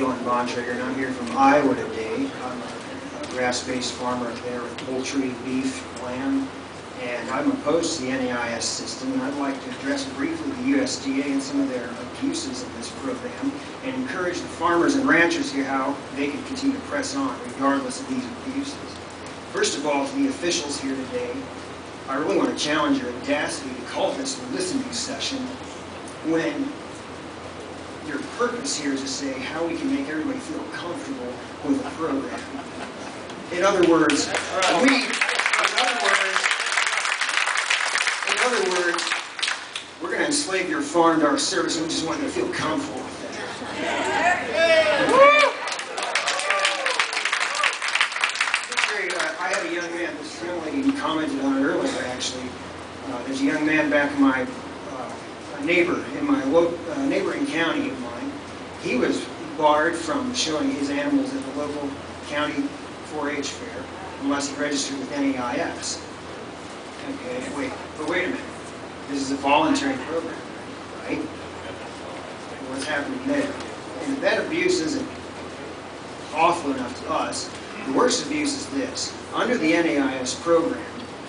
Galen Bontrager, and I'm here from Iowa today. I'm a grass-based farmer up there with poultry, beef, lamb, and I'm opposed to the NAIS system, and I'd like to address briefly the USDA and some of their abuses of this program, and encourage the farmers and ranchers here how they can continue to press on regardless of these abuses. First of all, to the officials here today, I really want to challenge your audacity to call this a listening session when your purpose here is to say how we can make everybody feel comfortable with the program. In other words, we're going to enslave your farm to our service, and we just want you to feel comfortable with that. I had a young man, this young lady commented on it earlier actually. There's a young man back in my neighbor in my neighboring county of mine. He was barred from showing his animals at the local county 4-H fair unless he registered with NAIS. Okay, but wait a minute. This is a voluntary program, right? What's happening there? And if that abuse isn't awful enough to us, the worst abuse is this. Under the NAIS program,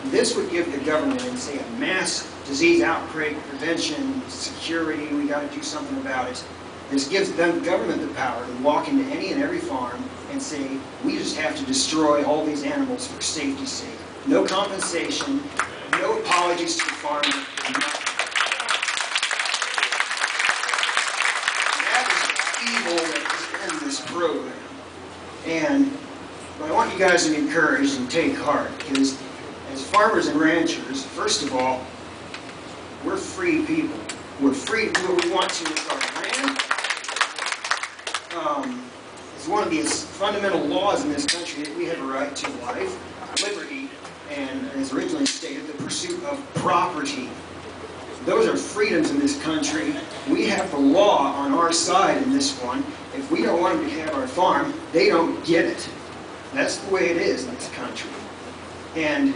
this would give the government, and say a mass disease outbreak prevention, security, we got to do something about it. This gives the government the power to walk into any and every farm and say, we just have to destroy all these animals for safety's sake. No compensation, no apologies to the farmer, nothing. That is the evil that is in this program. And I want you guys to be encouraged and take heart, because as farmers and ranchers, first of all, we're free people. We're free to do what we want to with our land. It's one of the fundamental laws in this country that we have a right to life, liberty, and as originally stated, the pursuit of property. Those are freedoms in this country. We have the law on our side in this one. If we don't want them to have our farm, they don't get it. That's the way it is in this country. And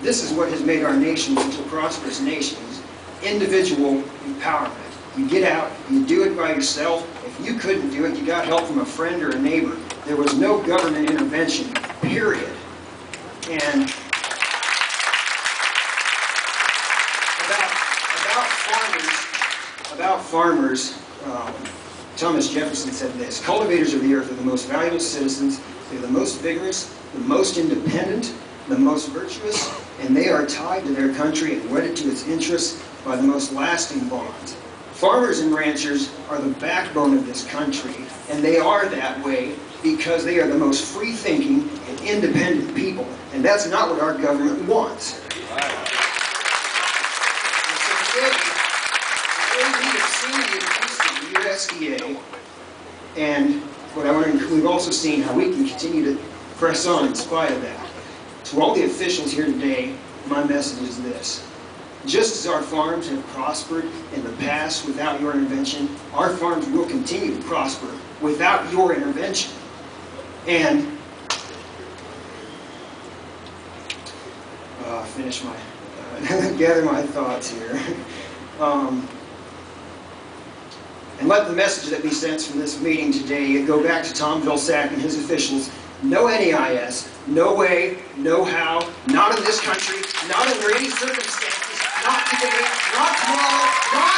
this is what has made our nation such a prosperous nation, is individual empowerment. You get out, you do it by yourself. If you couldn't do it, you got help from a friend or a neighbor. There was no government intervention, period. And about farmers, Thomas Jefferson said this: cultivators of the earth are the most valuable citizens. They're the most vigorous, the most independent, the most virtuous, and they are tied to their country and wedded to its interests by the most lasting bonds. Farmers and ranchers are the backbone of this country, and they are that way because they are the most free-thinking and independent people, and that's not what our government wants. And so today we have seen the abuse of the USDA, and we've also seen how we can continue to press on in spite of that. To all the officials here today, my message is this: just as our farms have prospered in the past without your intervention, our farms will continue to prosper without your intervention. And gather my thoughts here. And let the message that we sense from this meeting today go back to Tom Vilsack and his officials. No NAIS, no way, no how, not in this country, not under any circumstances, not today, not tomorrow, not